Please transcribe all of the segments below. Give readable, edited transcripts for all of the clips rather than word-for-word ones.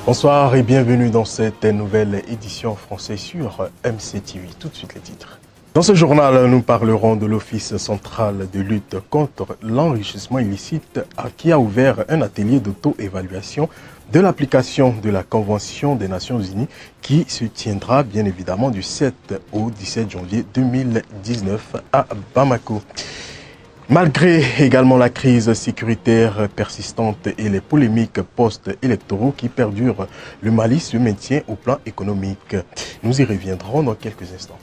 Bonsoir et bienvenue dans cette nouvelle édition française sur MCTV. Tout de suite les titres. Dans ce journal, nous parlerons de l'Office central de lutte contre l'enrichissement illicite qui a ouvert un atelier d'auto-évaluation de l'application de la Convention des Nations Unies qui se tiendra bien évidemment du 7 au 17 janvier 2019 à Bamako. Malgré également la crise sécuritaire persistante et les polémiques post-électoraux qui perdurent, le Mali se maintient au plan économique. Nous y reviendrons dans quelques instants.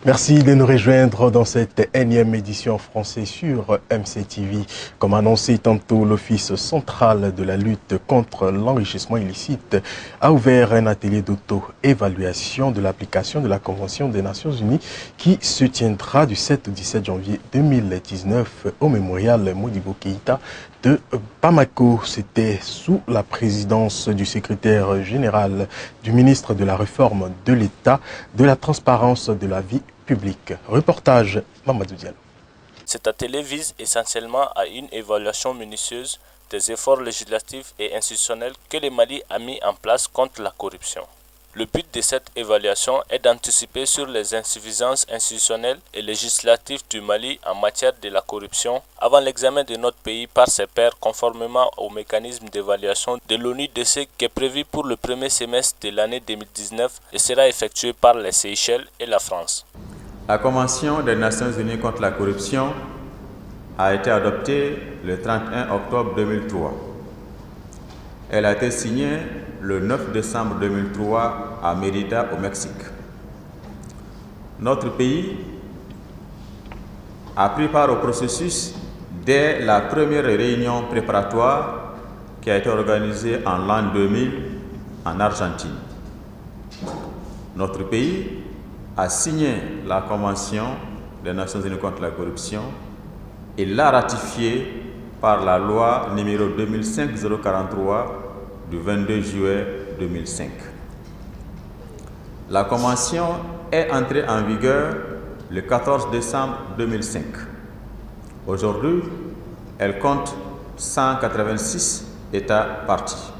Merci de nous rejoindre dans cette énième édition française sur MCTV. Comme annoncé tantôt, l'Office central de la lutte contre l'enrichissement illicite a ouvert un atelier d'auto-évaluation de l'application de la Convention des Nations Unies qui se tiendra du 7 au 17 janvier 2019 au mémorial Modibo Keïta de Bamako. C'était sous la présidence du secrétaire général du ministre de la Réforme de l'État, de la transparence de la vie publique. Reportage Mamadou Diallo. Cet atelier vise essentiellement à une évaluation minutieuse des efforts législatifs et institutionnels que le Mali a mis en place contre la corruption. Le but de cette évaluation est d'anticiper sur les insuffisances institutionnelles et législatives du Mali en matière de la corruption avant l'examen de notre pays par ses pairs conformément au mécanisme d'évaluation de l'ONU-DC qui est prévu pour le premier semestre de l'année 2019 et sera effectué par les Seychelles et la France. La Convention des Nations Unies contre la corruption a été adoptée le 31 octobre 2003. Elle a été signée le 9 décembre 2003 à Mérida, au Mexique. Notre pays a pris part au processus dès la première réunion préparatoire qui a été organisée en l'an 2000 en Argentine. Notre pays a signé la Convention des Nations Unies contre la corruption et l'a ratifiée par la loi numéro 2005-043 du 22 juillet 2005. La Convention est entrée en vigueur le 14 décembre 2005. Aujourd'hui, elle compte 186 États parties.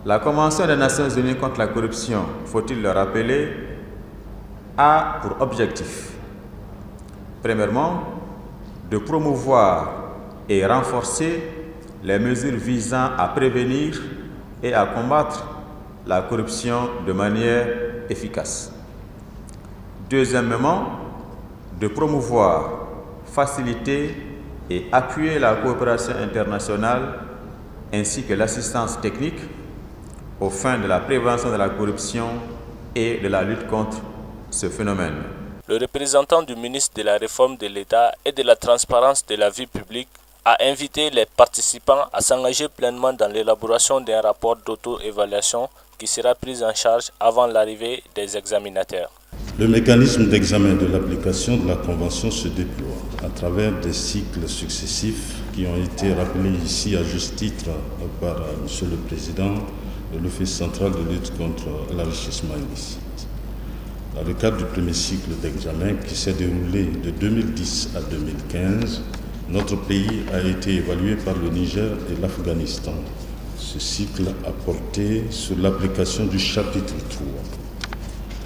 La Convention des Nations Unies contre la corruption, faut-il le rappeler, a pour objectif, premièrement, de promouvoir et renforcer les mesures visant à prévenir et à combattre la corruption de manière efficace. Deuxièmement, de promouvoir, faciliter et appuyer la coopération internationale ainsi que l'assistance technique aux fins de la prévention de la corruption et de la lutte contre ce phénomène. Le représentant du ministre de la Réforme de l'État et de la transparence de la vie publique a invité les participants à s'engager pleinement dans l'élaboration d'un rapport d'auto-évaluation qui sera pris en charge avant l'arrivée des examinateurs. Le mécanisme d'examen de l'application de la Convention se déploie à travers des cycles successifs qui ont été rappelés ici à juste titre par M. le Président de l'Office central de lutte contre l'enrichissement illicite. Dans le cadre du premier cycle d'examen qui s'est déroulé de 2010 à 2015, notre pays a été évalué par le Niger et l'Afghanistan. Ce cycle a porté sur l'application du chapitre 3,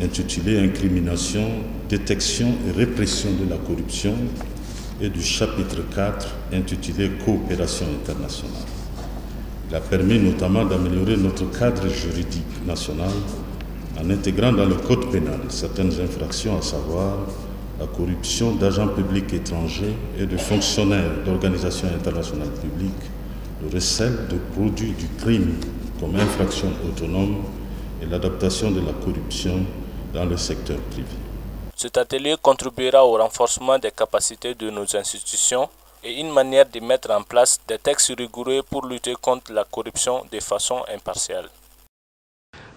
intitulé Incrimination, détection et répression de la corruption, et du chapitre 4, intitulé Coopération internationale. Il a permis notamment d'améliorer notre cadre juridique national en intégrant dans le code pénal certaines infractions, à savoir la corruption d'agents publics étrangers et de fonctionnaires d'organisations internationales publiques, le recel de produits du crime comme infraction autonome et l'adaptation de la corruption dans le secteur privé. Cet atelier contribuera au renforcement des capacités de nos institutions et une manière de mettre en place des textes rigoureux pour lutter contre la corruption de façon impartiale.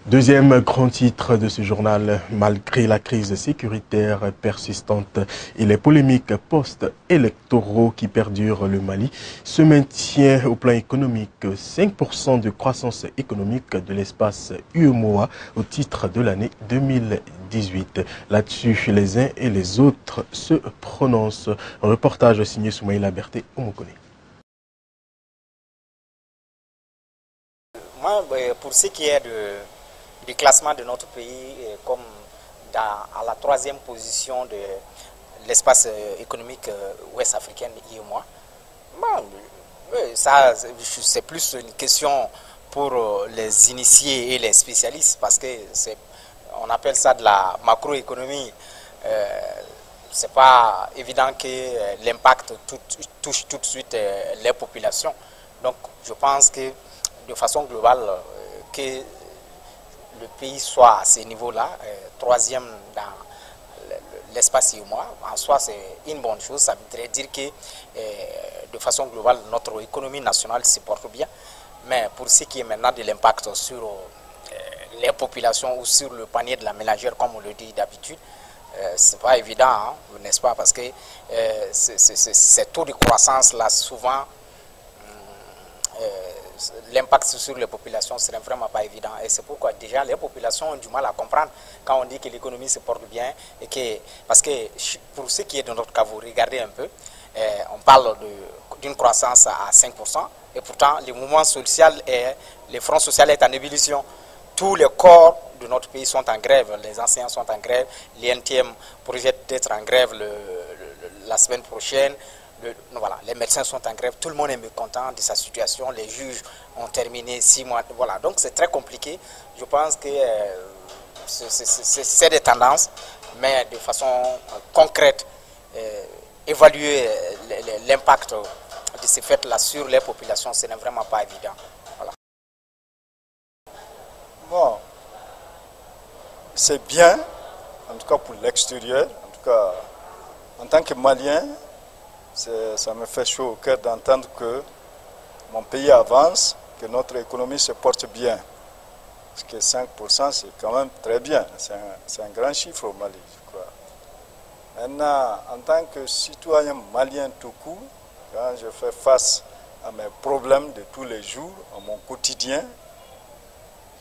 Deuxième grand titre de ce journal, malgré la crise sécuritaire persistante et les polémiques post-électoraux qui perdurent, le Mali se maintient au plan économique. 5% de croissance économique de l'espace UEMOA au titre de l'année 2018. Là-dessus, les uns et les autres se prononcent. Un reportage signé Soumaïla Berté Omokone. moi, pour ce qui est du classement de notre pays, comme à la 3e position de l'espace économique ouest africain, IEMOA, ça, c'est plus une question pour les initiés et les spécialistes, parce que on appelle ça de la macroéconomie. C'est pas évident que l'impact touche tout de suite les populations. Donc je pense que de façon globale, que le pays soit à ce niveau-là, 3e dans l'espace IEMOA, en soi c'est une bonne chose. Ça voudrait dire que de façon globale, notre économie nationale se porte bien. Mais pour ce qui est maintenant de l'impact sur les populations ou sur le panier de la ménagère, comme on le dit d'habitude, c'est pas évident, hein, n'est-ce pas? Parce que ces taux de croissance là, souvent, l'impact sur les populations serait vraiment pas évident. Et c'est pourquoi déjà les populations ont du mal à comprendre quand on dit que l'économie se porte bien. Et que, parce que pour ce qui est de notre cas, vous regardez un peu, on parle d'une croissance à 5%, et pourtant le mouvement social et le front social est en ébullition. Tous les corps de notre pays sont en grève, les enseignants sont en grève, l'INTM projette d'être en grève la semaine prochaine, voilà, les médecins sont en grève, tout le monde est mécontent de sa situation, les juges ont terminé 6 mois, voilà, donc c'est très compliqué. Je pense que c'est des tendances, mais de façon concrète, évaluer l'impact de ces faits-là sur les populations, ce n'est vraiment pas évident. Voilà. Bon, c'est bien, en tout cas pour l'extérieur, en tout cas en tant que Malien, ça me fait chaud au cœur d'entendre que mon pays avance, que notre économie se porte bien. Parce que 5%, c'est quand même très bien, c'est un grand chiffre au Mali, je crois. Maintenant, en tant que citoyen malien tout court, quand je fais face à mes problèmes de tous les jours, à mon quotidien,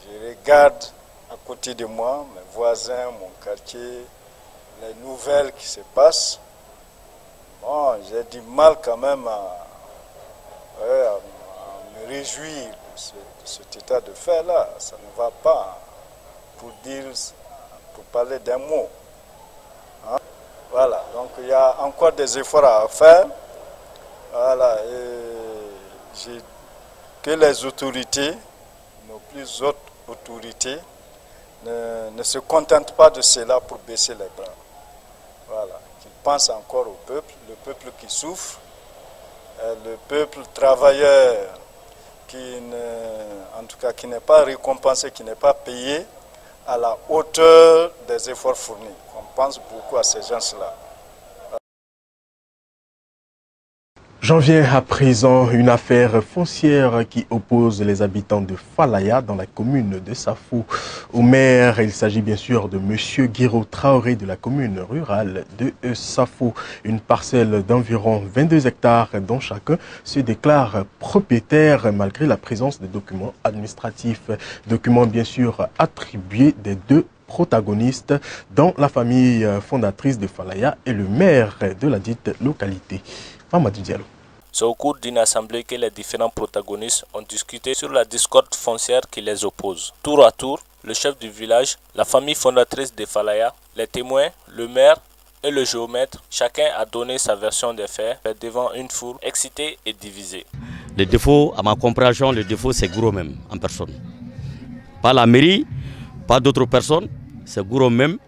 je regarde à côté de moi mes voisins, mon quartier, les nouvelles qui se passent. Bon, j'ai du mal quand même à me réjouir de cet état de fait-là. Ça ne va pas, pour parler d'un mot. Hein? Voilà, donc il y a encore des efforts à faire. Voilà, et que les autorités, nos plus hautes autorités, ne se contentent pas de cela pour baisser les bras. Voilà, qu'ils pensent encore au peuple, le peuple qui souffre, le peuple travailleur en tout cas qui n'est pas récompensé, qui n'est pas payé à la hauteur des efforts fournis. On pense beaucoup à ces gens-là. J'en viens à présent une affaire foncière qui oppose les habitants de Falaya dans la commune de Safou au maire. Il s'agit bien sûr de M. Guiro Traoré de la commune rurale de Safou. Une parcelle d'environ 22 hectares dont chacun se déclare propriétaire malgré la présence des documents administratifs. Documents bien sûr attribués des deux protagonistes dans la famille fondatrice de Falaya et le maire de la dite localité. Mamadou Diallo. C'est au cours d'une assemblée que les différents protagonistes ont discuté sur la discorde foncière qui les oppose. Tour à tour, le chef du village, la famille fondatrice de Falaya, les témoins, le maire et le géomètre, chacun a donné sa version des faits devant une foule excitée et divisée. Le défaut, à ma compréhension, le défaut c'est Gouro même en personne. Pas la mairie, pas d'autres personnes, c'est Gouro même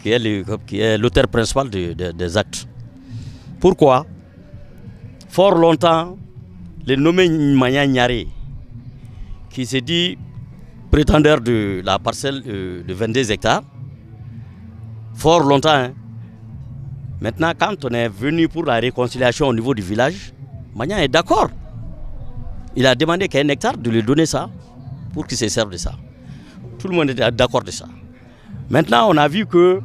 qui est l'auteur principal des actes. Pourquoi? Fort longtemps, le nommé Manya Nyare, qui s'est dit prétendeur de la parcelle de 22 hectares, fort longtemps, hein. Maintenant, quand on est venu pour la réconciliation au niveau du village, Manya est d'accord. Il a demandé qu'à 1 hectare de lui donner ça pour qu'il se serve de ça. Tout le monde était d'accord de ça. Maintenant, on a vu que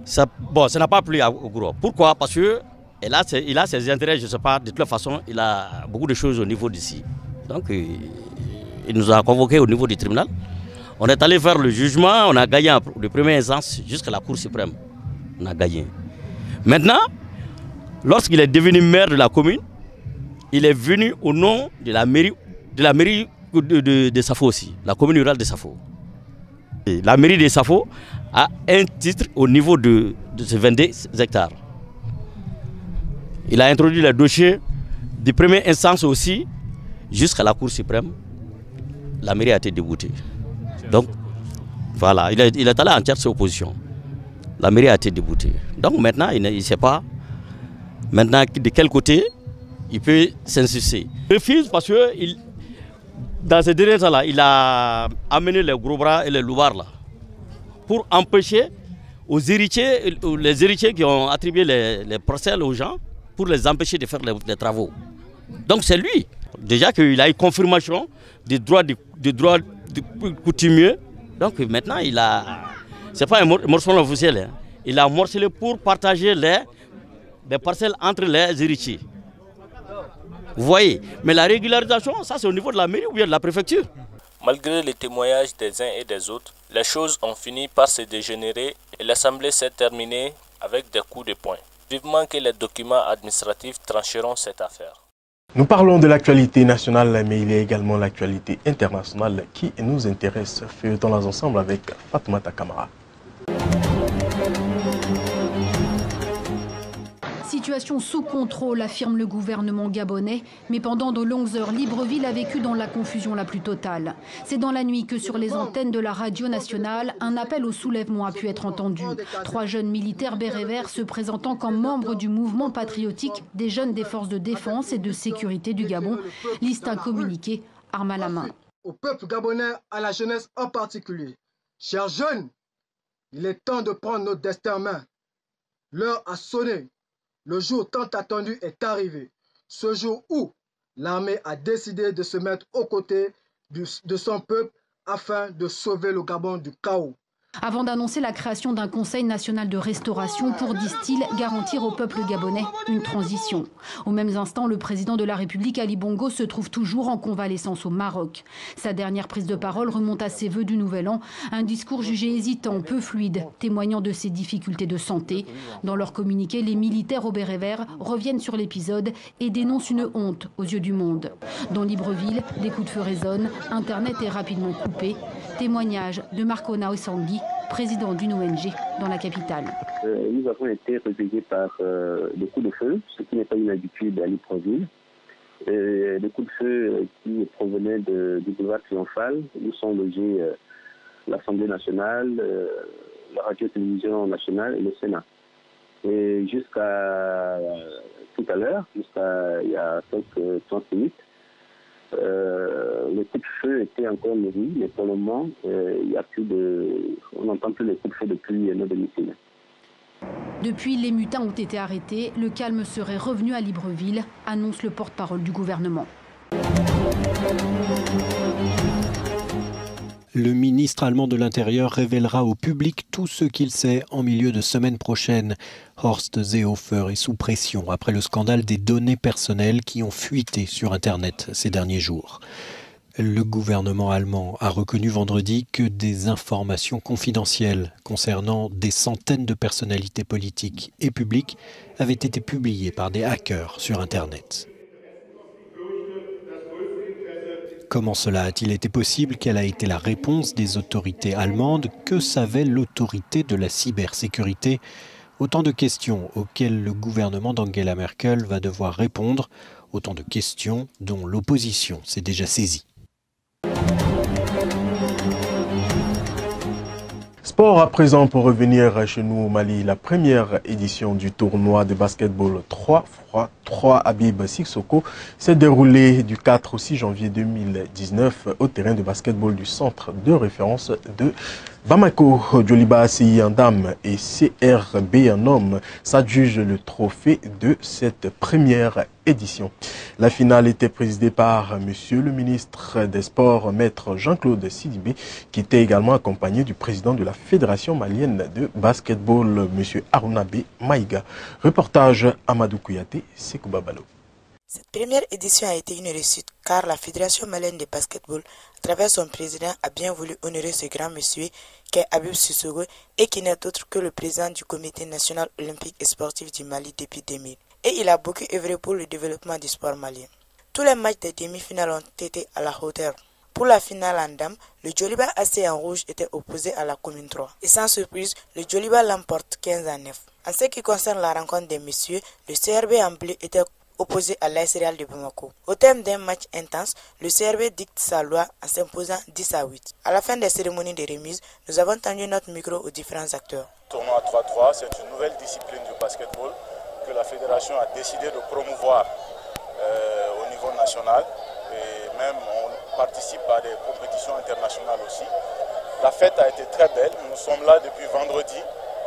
ça n'a pas plu au gros. Pourquoi? Parce que il a ses intérêts, je ne sais pas, de toute façon, il a beaucoup de choses au niveau d'ici. Donc, il nous a convoqués au niveau du tribunal. On est allé faire le jugement, on a gagné de première instance jusqu'à la Cour suprême. On a gagné. Maintenant, lorsqu'il est devenu maire de la commune, il est venu au nom de la mairie de Safo aussi, la commune rurale de Safo. Et la mairie de Safo a un titre au niveau de ces 22 hectares. Il a introduit le dossier de première instance aussi jusqu'à la Cour suprême. La mairie a été déboutée. Donc, voilà, il est allé en tierce opposition. La mairie a été déboutée. Donc maintenant, il ne sait pas maintenant de quel côté il peut s'insister. Il refuse parce que dans ces derniers temps-là, il a amené les gros bras et les loupards là pour empêcher les héritiers qui ont attribué les parcelles aux gens pour les empêcher de faire les travaux. Donc c'est lui. Déjà qu'il a eu confirmation des droits coutumiers. Donc maintenant, c'est pas un morcellement officiel. Hein. Il a morcelé pour partager les parcelles entre les héritiers. Vous voyez. Mais la régularisation, ça c'est au niveau de la mairie ou bien de la préfecture. Malgré les témoignages des uns et des autres, les choses ont fini par se dégénérer et l'Assemblée s'est terminée avec des coups de poing. Vivement que les documents administratifs trancheront cette affaire. Nous parlons de l'actualité nationale, mais il y a également l'actualité internationale qui nous intéresse. Feuilletons-les ensemble avec Fatoumata Kamara. Situation sous contrôle, affirme le gouvernement gabonais. Mais pendant de longues heures, Libreville a vécu dans la confusion la plus totale. C'est dans la nuit que sur les antennes de la radio nationale, un appel au soulèvement a pu être entendu. 3 jeunes militaires bérets verts se présentant comme membres du mouvement patriotique des jeunes des forces de défense et de sécurité du Gabon lisent un communiqué, arme à la main. Au peuple gabonais, à la jeunesse en particulier. Chers jeunes, il est temps de prendre notre destin en main. L'heure a sonné. Le jour tant attendu est arrivé. Ce jour où l'armée a décidé de se mettre aux côtés de son peuple afin de sauver le Gabon du chaos. Avant d'annoncer la création d'un conseil national de restauration pour, disent-ils, garantir au peuple gabonais une transition. Aux mêmes instants, le président de la République, Ali Bongo, se trouve toujours en convalescence au Maroc. Sa dernière prise de parole remonte à ses vœux du Nouvel An, un discours jugé hésitant, peu fluide, témoignant de ses difficultés de santé. Dans leur communiqué, les militaires au béret vert reviennent sur l'épisode et dénoncent une honte aux yeux du monde. Dans Libreville, des coups de feu résonnent, Internet est rapidement coupé. Témoignage de Marco Naosangui, président d'une ONG dans la capitale. Nous avons été réveillés par des coups de feu, ce qui n'est pas une habitude à Libreville. Des coups de feu qui provenaient du boulevard Triomphal, où sont logés l'Assemblée nationale, la radio-télévision nationale et le Sénat. Et jusqu'à tout à l'heure, jusqu'à il y a quelques 30 minutes, les coups de feu étaient encore nourris, mais pour le moment, on n'entend plus les coups de feu depuis nos domiciles. Depuis, les mutins ont été arrêtés. Le calme serait revenu à Libreville, annonce le porte-parole du gouvernement. Le ministre allemand de l'Intérieur révélera au public tout ce qu'il sait en milieu de semaine prochaine. Horst Seehofer est sous pression après le scandale des données personnelles qui ont fuité sur Internet ces derniers jours. Le gouvernement allemand a reconnu vendredi que des informations confidentielles concernant des centaines de personnalités politiques et publiques avaient été publiées par des hackers sur Internet. Comment cela a-t-il été possible? Quelle a été la réponse des autorités allemandes? Que savait l'autorité de la cybersécurité? Autant de questions auxquelles le gouvernement d'Angela Merkel va devoir répondre, autant de questions dont l'opposition s'est déjà saisie. Sport à présent pour revenir chez nous au Mali. La première édition du tournoi de basketball 3x3 Habib Sissoko s'est déroulée du 4 au 6 janvier 2019 au terrain de basketball du centre de référence de Bamako. Joliba CI en dame et CRB en homme s'adjugent le trophée de cette première édition. La finale était présidée par Monsieur le ministre des Sports, Maître Jean-Claude Sidibé, qui était également accompagné du président de la Fédération malienne de basketball, Monsieur Arunabe Maïga. Reportage Amadou Kouyaté, Sekou Babalo. Cette première édition a été une réussite car la Fédération malienne de basketball, à travers son président, a bien voulu honorer ce grand monsieur qu'est Habib Sissoko et qui n'est autre que le président du Comité national olympique et sportif du Mali depuis 2000. Et il a beaucoup œuvré pour le développement du sport malien. Tous les matchs des demi-finales ont été à la hauteur. Pour la finale en dames, le Djoliba AC en rouge était opposé à la commune 3. Et sans surprise, le Djoliba l'emporte 15-9. En ce qui concerne la rencontre des messieurs, le CRB en bleu était opposé à l'AS Real de Bamako. Au terme d'un match intense, le CRB dicte sa loi en s'imposant 10-8. À la fin des cérémonies de remise, nous avons tendu notre micro aux différents acteurs. Tournoi 3-3, c'est une nouvelle discipline du basketball que la fédération a décidé de promouvoir au niveau national. Et même on participe à des compétitions internationales aussi. La fête a été très belle. Nous sommes là depuis vendredi.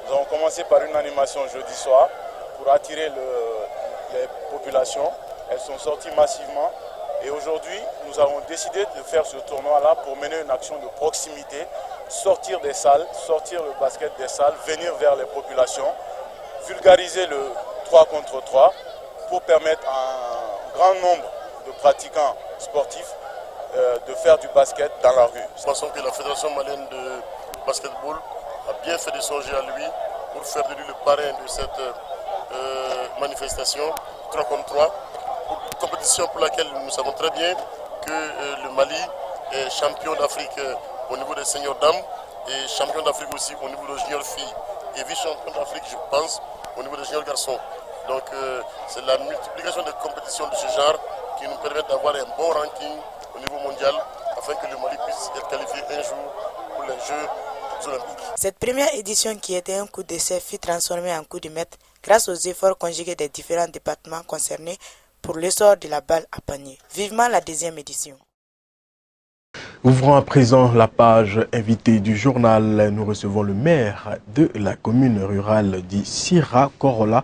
Nous avons commencé par une animation jeudi soir pour attirer les populations. Elles sont sorties massivement. Et aujourd'hui, nous avons décidé de faire ce tournoi-là pour mener une action de proximité, sortir des salles, sortir le basket des salles, venir vers les populations, vulgariser le 3 contre 3 pour permettre à un grand nombre de pratiquants sportifs de faire du basket dans la rue. Nous pensons que la Fédération malienne de basketball a bien fait de songer à lui pour faire de lui le parrain de cette manifestation 3 contre 3, une compétition pour laquelle nous savons très bien que le Mali est champion d'Afrique au niveau des seniors dames et champion d'Afrique aussi au niveau des juniors filles et vice-champion d'Afrique, je pense, au niveau des juniors garçons. Donc c'est la multiplication des compétitions de ce genre qui nous permet d'avoir un bon ranking au niveau mondial afin que le Mali puisse être qualifié un jour pour les Jeux olympiques. Cette première édition qui était un coup d'essai fut transformée en coup de maître grâce aux efforts conjugués des différents départements concernés pour l'essor de la balle à panier. Vivement la deuxième édition. Ouvrons à présent la page invitée du journal. Nous recevons le maire de la commune rurale d'Issira Korola,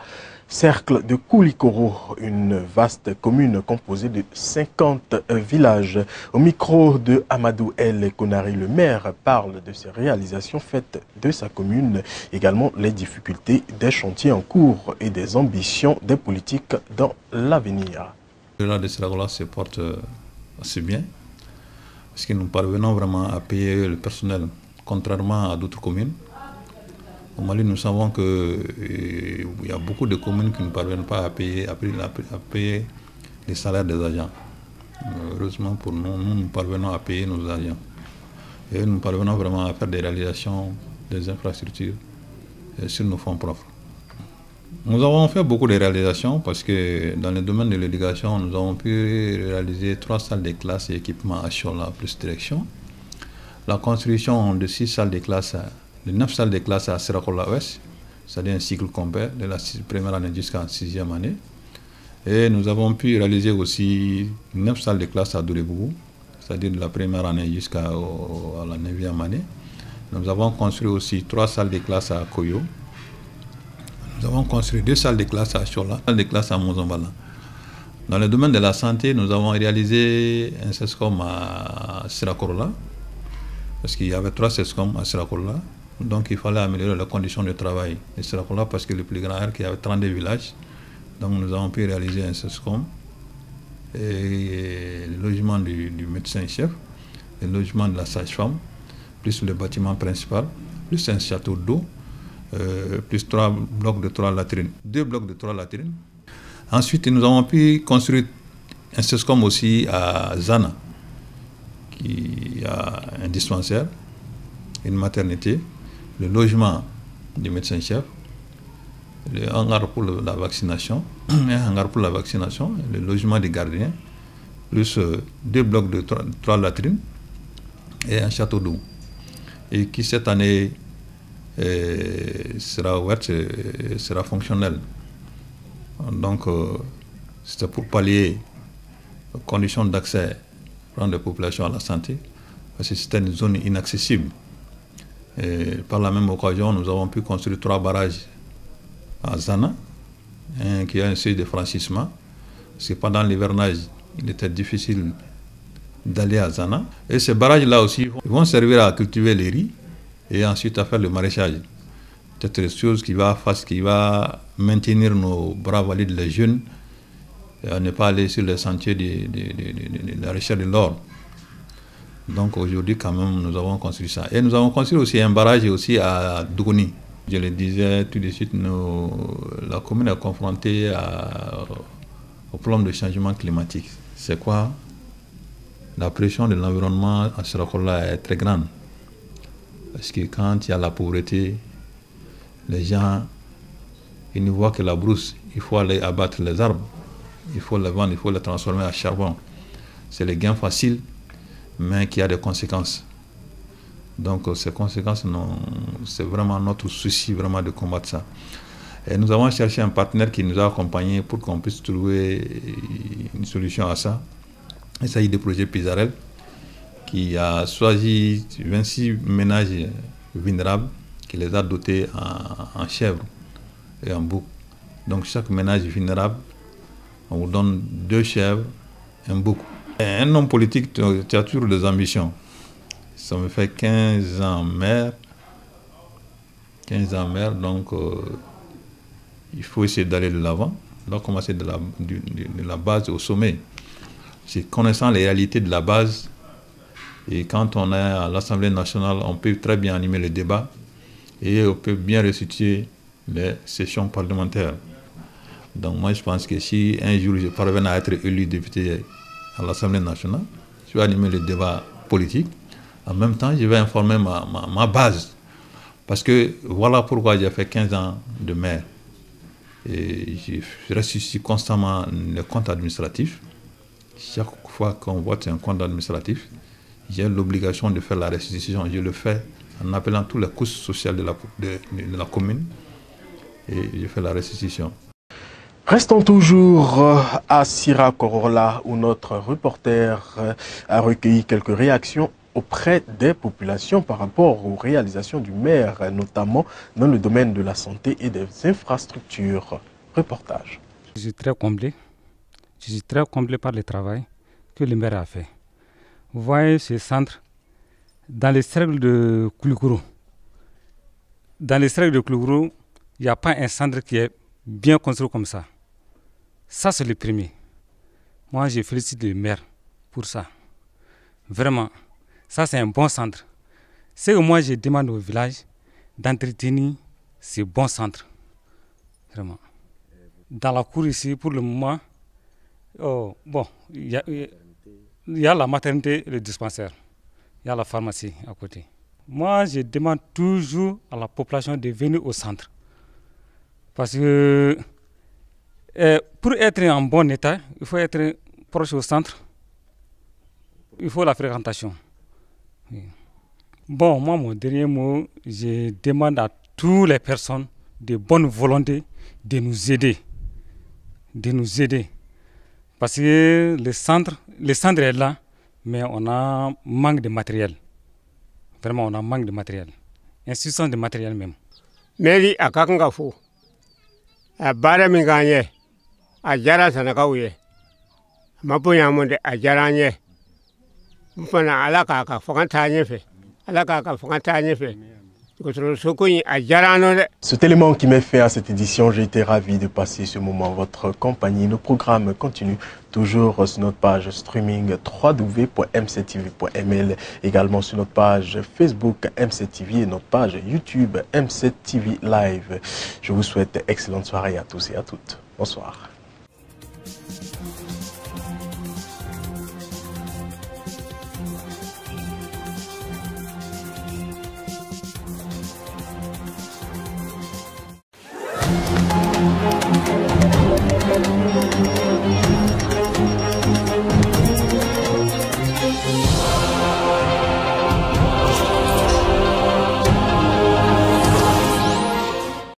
cercle de Koulikoro, une vaste commune composée de 50 villages. Au micro de Amadou El Konari, le maire parle de ses réalisations faites de sa commune, également les difficultés des chantiers en cours et des ambitions des politiques dans l'avenir. Le village de Siragola se porte assez bien, parce que nous parvenons vraiment à payer le personnel, contrairement à d'autres communes. Au Mali, nous savons qu'il y a beaucoup de communes qui ne parviennent pas à payer les salaires des agents. Heureusement pour nous, nous parvenons à payer nos agents. Et nous parvenons vraiment à faire des réalisations des infrastructures sur nos fonds propres. Nous avons fait beaucoup de réalisations parce que dans le domaine de l'éducation, nous avons pu réaliser 3 salles de classe et équipements à Chola plus direction. La construction de 6 salles de classe, de 9 salles de classe à Sirakola Ouest, c'est-à-dire un cycle complet de la première année jusqu'à la 6e année. Et nous avons pu réaliser aussi 9 salles de classe à Dourebougou, c'est-à-dire de la première année jusqu'à la 9e année. Nous avons construit aussi 3 salles de classe à Koyo. Nous avons construit 2 salles de classe à Chola, 1 salle de classe à Mozambala. Dans le domaine de la santé, nous avons réalisé un CESCOM à Sirakorola, parce qu'il y avait 3 CESCOM à Sirakorola. Donc il fallait améliorer les conditions de travail de Sirakorola parce que le plus grand aire qui avait 32 villages. Donc nous avons pu réaliser un CESCOM et le logement du médecin-chef, le logement de la sage-femme, plus le bâtiment principal, plus un château d'eau, plus 3 blocs de 3 latrines, 2 blocs de 3 latrines. Ensuite, nous avons pu construire un CESCOM aussi à Zana, qui a un dispensaire, une maternité, le logement du médecin-chef, le hangar pour la vaccination, le logement des gardiens, plus 2 blocs de 3 latrines et un château d'eau. Et qui cette année sera ouverte, sera fonctionnel. Donc, c'était pour pallier aux conditions d'accès des populations à la santé, parce que c'était une zone inaccessible. Et par la même occasion, nous avons pu construire 3 barrages à Zana, qui a un seuil de franchissement, parce que pendant l'hivernage, il était difficile d'aller à Zana. Et ces barrages-là aussi vont servir à cultiver les riz, et ensuite à faire le maraîchage. C'est une chose qui va maintenir nos bras valides, les jeunes, et à ne pas aller sur les sentiers de la recherche de l'or. Donc aujourd'hui, quand même, nous avons construit ça. Et nous avons construit aussi un barrage aussi à Dougoni. Je le disais tout de suite, la commune est confrontée au problème de changement climatique. C'est quoi? la pression de l'environnement à Sarakola est très grande. Parce que quand il y a la pauvreté, les gens, ils ne voient que la brousse. Il faut aller abattre les arbres, il faut les vendre, il faut les transformer en charbon. C'est le gain facile, mais qui a des conséquences. Donc ces conséquences, c'est vraiment notre souci vraiment de combattre ça. Et nous avons cherché un partenaire qui nous a accompagnés pour qu'on puisse trouver une solution à ça. Il s'agit du projet Pizarel, qui a choisi 26 ménages vulnérables, qui les a dotés en chèvres et en boucs. Donc chaque ménage vulnérable, on vous donne 2 chèvres et un bouc. Et un homme politique, tu as toujours des ambitions. Ça me fait 15 ans maire. 15 ans maire, donc il faut essayer d'aller de l'avant. On doit commencer de la base au sommet. C'est connaissant les réalités de la base. Et quand on est à l'Assemblée nationale, on peut très bien animer le débat et on peut bien restituer les sessions parlementaires. Donc moi, je pense que si un jour je parviens à être élu député à l'Assemblée nationale, je vais animer le débat politique. En même temps, je vais informer ma base. Parce que voilà pourquoi j'ai fait 15 ans de maire. Et je restitue constamment le compte administratif. Chaque fois qu'on vote un compte administratif, j'ai l'obligation de faire la restitution. Je le fais en appelant toutes les couches sociales de la commune et je fais la restitution. Restons toujours à Sirakorola où notre reporter a recueilli quelques réactions auprès des populations par rapport aux réalisations du maire, notamment dans le domaine de la santé et des infrastructures. Reportage. Je suis très comblé. Je suis très comblé par le travail que le maire a fait. Vous voyez ce centre dans les cercles de Kouloukourou. Dans les cercles de Kouloukourou, il n'y a pas un centre qui est bien construit comme ça. Ça, c'est le premier. Moi, je félicite le maire pour ça. Vraiment, ça, c'est un bon centre. C'est que moi, je demande au village d'entretenir ce bon centre. Vraiment. Dans la cour ici, pour le moment, il y a la maternité et le dispensaire. Il y a la pharmacie à côté. Moi, je demande toujours à la population de venir au centre. Parce que pour être en bon état, il faut être proche au centre. Il faut la fréquentation. Oui. Bon, moi, mon dernier mot, je demande à toutes les personnes de bonne volonté de nous aider. De nous aider. Parce que le centre est là, mais on a manque de matériel. Vraiment, on a manque de matériel. Insuffisance de matériel même. Meri a kakangafo. A bara minganye. A jara sanakauye. Mapunya monde a jaranye. Mfana alaka ka fakantanye fe. Alaka ka fakantanye fe. C'est élément qui met fin à cette édition. J'ai été ravi de passer ce moment en votre compagnie. Nos programmes continuent toujours sur notre page streaming www.mctv.ml, également sur notre page Facebook MCTV et notre page YouTube MCTV Live. Je vous souhaite excellente soirée à tous et à toutes. Bonsoir.